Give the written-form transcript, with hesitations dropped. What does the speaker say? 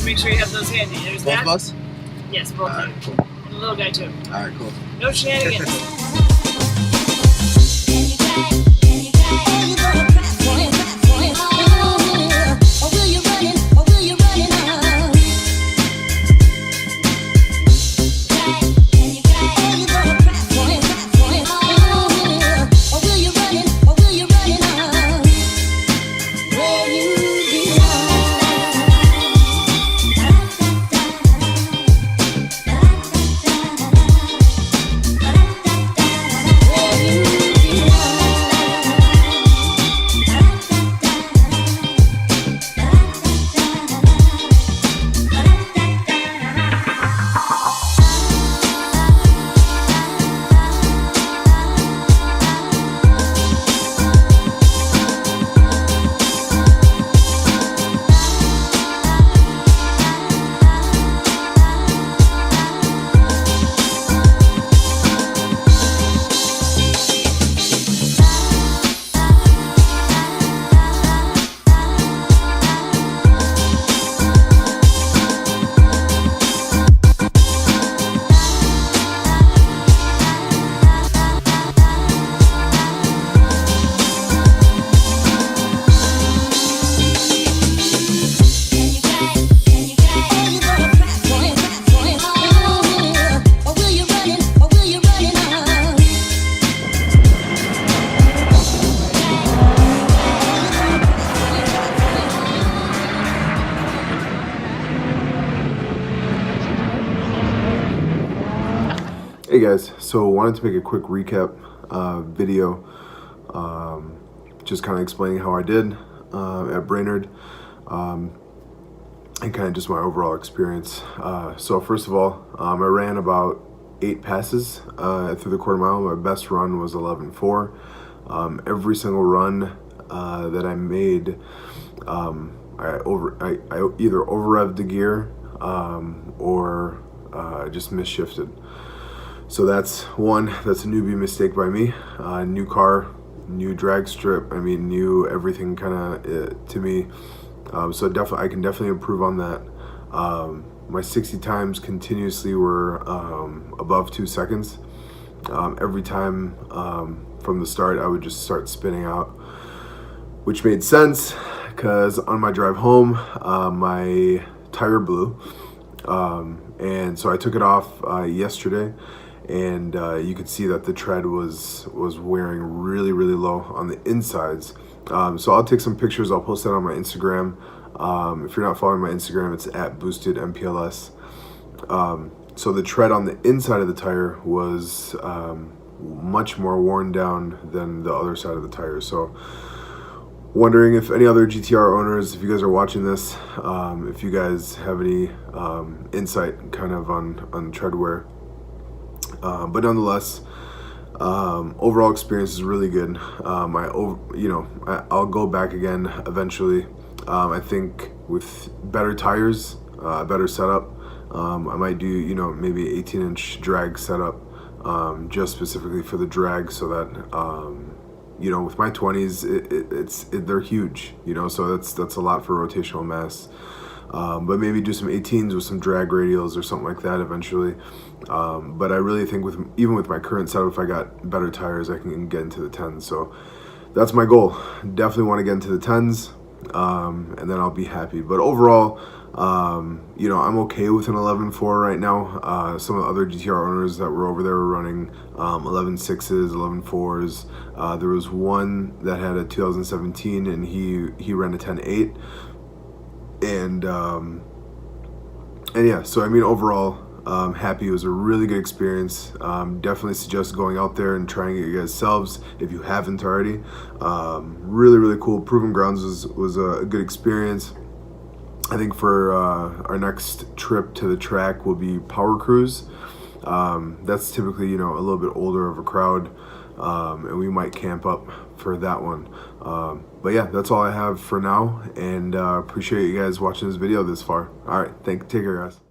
Make sure you have those handy. There's both that. Of us? Yes, both of you. Cool. And the little guy too. Alright, cool. No shenanigans. Hey guys, so wanted to make a quick recap video, just kind of explaining how I did at Brainerd, and kind of just my overall experience. So first of all, I ran about 8 passes through the quarter mile. My best run was 11.4. Every single run that I made, I either over-revved the gear or just misshifted. So that's a newbie mistake by me. New car, new drag strip, new everything kind of to me. So I can definitely improve on that. My 60 times continuously were above 2 seconds. Every time from the start, I would just start spinning out, which made sense because on my drive home, my tire blew. And so I took it off yesterday. And you could see that the tread was wearing really low on the insides. So I'll take some pictures. I'll post that on my Instagram. If you're not following my Instagram, it's @boostedmpls. So the tread on the inside of the tire was much more worn down than the other side of the tire. So wondering if any other GTR owners, if you guys are watching this, if you guys have any insight kind of on tread wear. But nonetheless, overall experience is really good. I'll go back again eventually. I think with better tires, better setup, I might do maybe 18-inch drag setup, just specifically for the drag, so that with my 20s, they're huge, so that's a lot for rotational mass. But maybe do some 18s with some drag radials or something like that eventually. But I really think even with my current setup, if I got better tires, I can get into the 10s. So that's my goal. Definitely want to get into the 10s, and then I'll be happy. But overall, I'm okay with an 11.4 right now. Some of the other GTR owners that were over there were running 11.6s, 11.4s. There was one that had a 2017, and he ran a 10.8. And yeah, so overall, Happy it was a really good experience. Definitely suggest going out there and trying it yourselves if you haven't already. Really cool. Proving Grounds was a good experience. I think for our next trip to the track will be Powercruise. That's typically, you know, a little bit older of a crowd, and we might camp up for that one. But yeah, that's all I have for now, and appreciate you guys watching this video this far. All right, take care, guys.